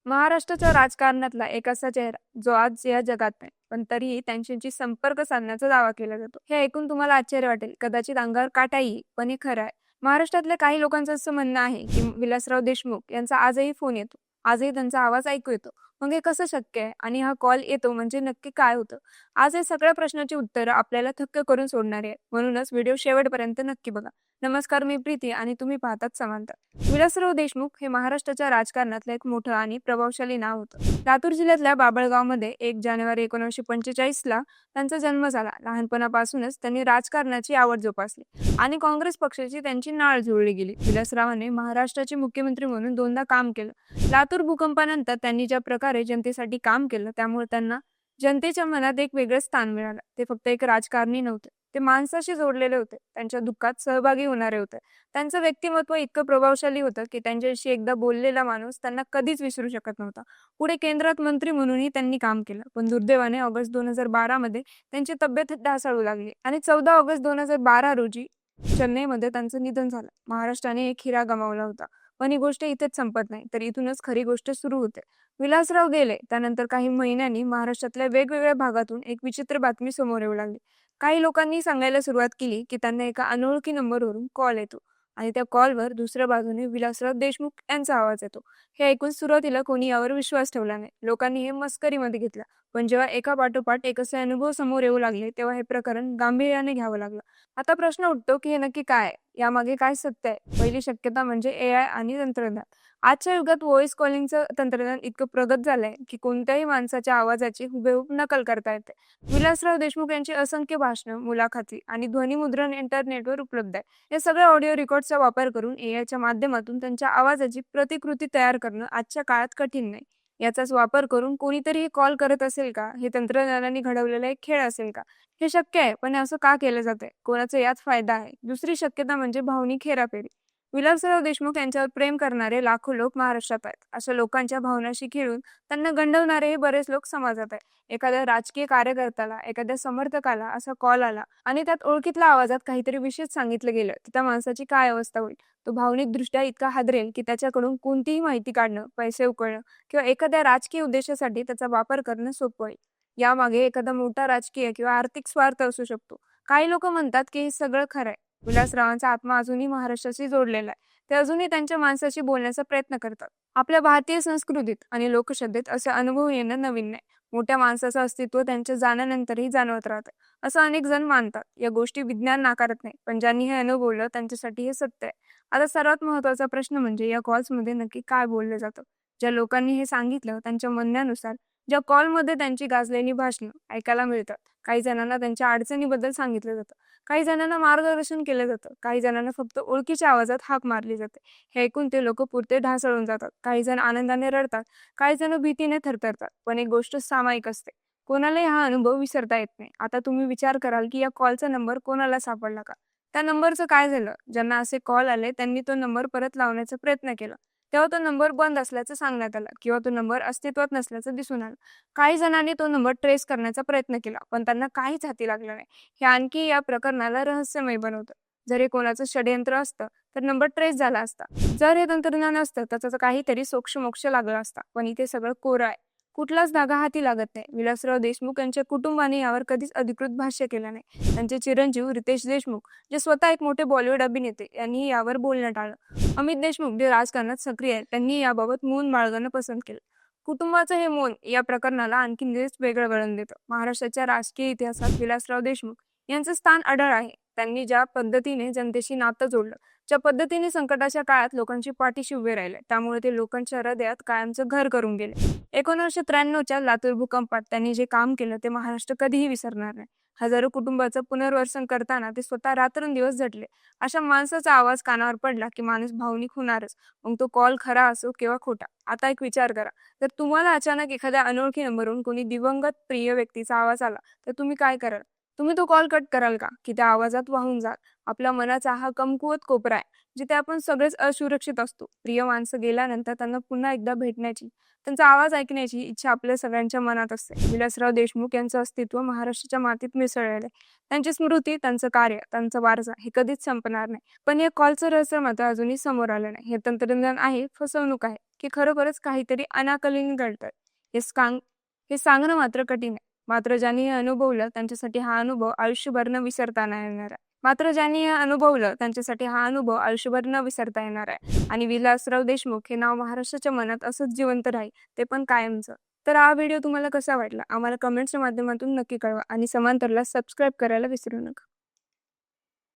महाराष्ट्राच्या राजकारणातला एक असा चेहरा जो आज या जगात नाही, पण तरीही त्यांच्याशी संपर्क साधण्याचा दावा केला जातो. हे ऐकून तुम्हाला आश्चर्य वाटेल, कदाचित अंगावर काटा येईल, पण हे खरं आहे. महाराष्ट्रातल्या काही लोकांचं असं म्हणणं आहे की विलासराव देशमुख यांचा आजही फोन येतो, आजही त्यांचा आवाज ऐकू येतो. मग हे कसं शक्य आहे आणि हा कॉल येतो म्हणजे नक्की काय होतं? आज हे सगळ्या प्रश्नाची उत्तरं आपल्याला थक्क करून सोडणारी आहेत. म्हणूनच व्हिडिओ शेवटपर्यंत नक्की बघा. नमस्कार, मी प्रीती आणि तुम्ही पाहतात समांतर. विलासराव देशमुख हे महाराष्ट्राच्या राजकारणातलं एक मोठं आणि प्रभावशाली नाव होतं. लातूर जिल्ह्यातल्या बाभळगावमध्ये 1 जानेवारी 1945 ला त्यांचा जन्म झाला. लहानपणापासूनच त्यांनी राजकारणाची आवड जोपासली आणि काँग्रेस पक्षाची त्यांची नाळ जुळली गेली. विलासरावांनी महाराष्ट्राचे मुख्यमंत्री म्हणून 2दा काम केलं. लातूर भूकंपानंतर त्यांनी ज्या प्रकारे जनतेसाठी काम केलं, त्यामुळे त्यांना जनतेच्या मनात एक वेगळं स्थान मिळालं. ते फक्त एक राजकारणी नव्हते, ते माणसाशी जोडलेले होते, त्यांच्या दुःखात सहभागी होणारे होते. त्यांचं व्यक्तिमत्व इतकं प्रभावशाली होतं की त्यांच्याशी एकदा बोललेला माणूस त्यांना कधीच विसरू शकत नव्हता. पुढे केंद्रात मंत्री म्हणूनही त्यांनी काम केलं, पण दुर्दैवाने ऑगस्ट 2012 मध्ये त्यांची तब्येत ढासळू लागली आणि 14 ऑगस्ट 2012 रोजी चेन्नईमध्ये त्यांचं निधन झालं. महाराष्ट्राने एक हिरा गमावला होता. पण ही गोष्ट इथेच संपत नाही, तर इथूनच खरी गोष्ट सुरू होते. विलासराव गेले त्यानंतर काही महिन्यांनी महाराष्ट्रातल्या वेगवेगळ्या भागातून एक विचित्र बातमी समोर येऊ लागली. काही लोकांनी सांगायला सुरुवात केली की त्यांना एका अनोळखी नंबरवरून कॉल येतो आणि त्या कॉलवर दुसऱ्या बाजूने विलासराव देशमुख यांचा आवाज येतो. हे ऐकून सुरुवातीला कोणी यावर विश्वास ठेवला नाही. लोकांनी हे मस्करीमध्ये घेतलं. पण जेव्हा एका पाठोपाठ एक असे अनुभव समोर येऊ लागले, तेव्हा हे प्रकरण गांभीर्याने घ्यावं लागलं. आता प्रश्न उठतो की हे नक्की काय आहे? यामागे काय सत्य आहे? पहिली शक्यता म्हणजे AI आणि तंत्रज्ञान. आजच्या युगात व्हॉइस कॉलिंगचं तंत्रज्ञान इतकं प्रगत झालंय की कोणत्याही माणसाच्या आवाजाची हुबेहूब नकल करता येते. विलासराव देशमुख यांची असंख्य भाषणं, मुलाखती आणि ध्वनिमुद्रण इंटरनेटवर उपलब्ध आहे. या सगळ्या ऑडिओ रेकॉर्डचा वापर करून AIच्या माध्यमातून त्यांच्या आवाजाची प्रतिकृती तयार करणं आजच्या काळात कठीण नाही. याचाच वापर करून कोणीतरी हे कॉल करत असेल का? हे तंत्रज्ञानाने घडवलेला एक खेळ असेल का? हे शक्य आहे, पण हे असं का केलं जातंय? कोणाचा यात फायदा आहे? दुसरी शक्यता म्हणजे भावनिक हेराफेरी. विलासराव देशमुख यांच्यावर प्रेम करणारे लाखो लोक महाराष्ट्रात आहेत. अशा लोकांच्या भावनाशी खेळून त्यांना गंडवणारे हे बरेच लोक समाजात आहेत. एखाद्या राजकीय कार्यकर्त्याला, एखाद्या समर्थकाला असा कॉल आला आणि त्यात ओळखीतल्या आवाजात काहीतरी विशेष सांगितलं गेलं, तर त्या माणसाची काय अवस्था होईल? तो भावनिकदृष्ट्या इतका हादरेल की त्याच्याकडून कोणतीही माहिती काढणं, पैसे उकळणं किंवा एखाद्या राजकीय उद्देशासाठी त्याचा वापर करणं सोपं होईल. यामागे एखादा मोठा राजकीय किंवा आर्थिक स्वार्थ असू शकतो. काही लोक म्हणतात की हे सगळं खरं आहे. विलासरावांचा आत्मा अजूनही महाराष्ट्राशी जोडलेला आहे. ते अजूनही त्यांच्या माणसाशी बोलण्याचा प्रयत्न करतात. आपल्या भारतीय संस्कृतीत आणि लोकश्रद्धेत असे अनुभव येणं नवीन नाही. मोठ्या माणसाचं अस्तित्व त्यांच्या जाण्यानंतरही जाणवत राहतं, असं अनेक जण मानतात. या गोष्टी विज्ञान नाकारत नाही, पण ज्यांनी हे अनुभवलं त्यांच्यासाठी हे सत्य आहे. आता सर्वात महत्वाचा प्रश्न म्हणजे या कॉल्समध्ये नक्की काय बोललं जातं? ज्या लोकांनी हे सांगितलं त्यांच्या म्हणण्यानुसार ज्या कॉलमध्ये त्यांची गाजलेली भाषणं ऐकायला मिळतात. काही जणांना त्यांच्या अडचणीबद्दल सांगितलं जातं, काही जणांना मार्गदर्शन केलं जातं, काही जणांना फक्त ओळखीच्या आवाजात हाक मारली जाते. हे ऐकून ते लोक पुरते ढासळून जातात. काही जण आनंदाने रडतात, काही जण भीतीने थरथरतात. पण एक गोष्ट सामायिक असते, कोणालाही हा अनुभव विसरता येत नाही. आता तुम्ही विचार कराल की या कॉलचा नंबर कोणाला सापडला का? त्या नंबरचं काय झालं? ज्यांना असे कॉल आले त्यांनी तो नंबर परत लावण्याचा प्रयत्न केला, तेव्हा तो नंबर बंद असल्याचं सांगण्यात आलं किंवा तो नंबर अस्तित्वात नसल्याचं दिसून आलं. काही जणांनी तो नंबर ट्रेस करण्याचा प्रयत्न केला, पण त्यांना काहीच हाती लागलं नाही. हे आणखी या प्रकरणाला रहस्यमय बनवतं. जर हे कोणाचं षडयंत्र असतं तर नंबर ट्रेस झाला असता. जर हे तंत्रज्ञान असतं तर त्याचा काहीतरी सोक्षमोक्ष लागला असता. पण इथे सगळं कोरं आहे. कुठलाच धागा हाती लागत नाही. विलासराव देशमुख यांच्या कुटुंबाने यावर कधीच अधिकृत भाष्य केलं नाही. त्यांचे चिरंजीव रितेश देशमुख, जे स्वतः एक मोठे बॉलिवूड अभिनेते, यांनी यावर बोलणं टाळलं. अमित देशमुख, जे राजकारणात सक्रिय आहेत, त्यांनी याबाबत मौन बाळगणं पसंत केलं. कुटुंबाचं हे मौन या प्रकरणाला आणखी वेगळं वळण देतं. महाराष्ट्राच्या राजकीय इतिहासात विलासराव देशमुख यांचं स्थान अढळ आहे. त्यांनी ज्या पद्धतीने जनतेशी नातं जोडलं, ज्या पद्धतीने संकटाच्या काळात लोकांची पाठीशी उभे राहिले, त्यामुळे ते लोकांच्या हृदयात कायमचं घर करून गेले. 1993च्या लातूर भूकंपात त्यांनी जे काम केलं ते महाराष्ट्र कधीही विसरणार नाही. हजारो कुटुंबाचं पुनर्वसन करताना ते स्वतः रात्रंदिवस झटले. अशा माणसाचा आवाज कानावर पडला की माणूस भावनिक होणारच, मग तो कॉल खरा असो किंवा खोटा. आता एक विचार करा, जर तुम्हाला अचानक एखाद्या अनोळखी नंबरवरून कोणी दिवंगत प्रिय व्यक्तीचा आवाज आला, तर तुम्ही काय कराल? तुम्ही तो कॉल कट कराल का? की त्या आवाजात वाहून जाल? आपल्या मनाचा हा कमकुवत कोपरा आहे. जिथे आपण सगळेच असुरक्षित असतो. प्रिय माणसं गेल्यानंतर त्यांना पुन्हा एकदा भेटण्याची, त्यांचा आवाज ऐकण्याची इच्छा आपल्या सगळ्यांच्या मनात असते. विलासराव देशमुख यांचं अस्तित्व महाराष्ट्राच्या मातीत मिसळलेलं आहे. त्यांची स्मृती, त्यांचं कार्य, त्यांचा वारसा हे कधीच संपणार नाही. पण या कॉलचं रहस्य मात्र अजूनही समोर आलं नाही. हे तंत्रज्ञान आहे, फसवणूक आहे, की खरोखरच काहीतरी अनाकलनीय घडतंय हे सांगणं मात्र कठीण आहे. मात्र ज्यांनी हे अनुभवलं त्यांच्यासाठी हा अनुभव आयुष्यभर न विसरता नाही येणार आहे. आणि विलासराव देशमुख हे नाव महाराष्ट्राच्या मनात असंच जिवंत राहील, ते पण कायमचं. तर हा व्हिडिओ तुम्हाला कसा वाटला आम्हाला कमेंट्सच्या माध्यमातून नक्की कळवा आणि समांतरला सबस्क्राईब करायला विसरू नका.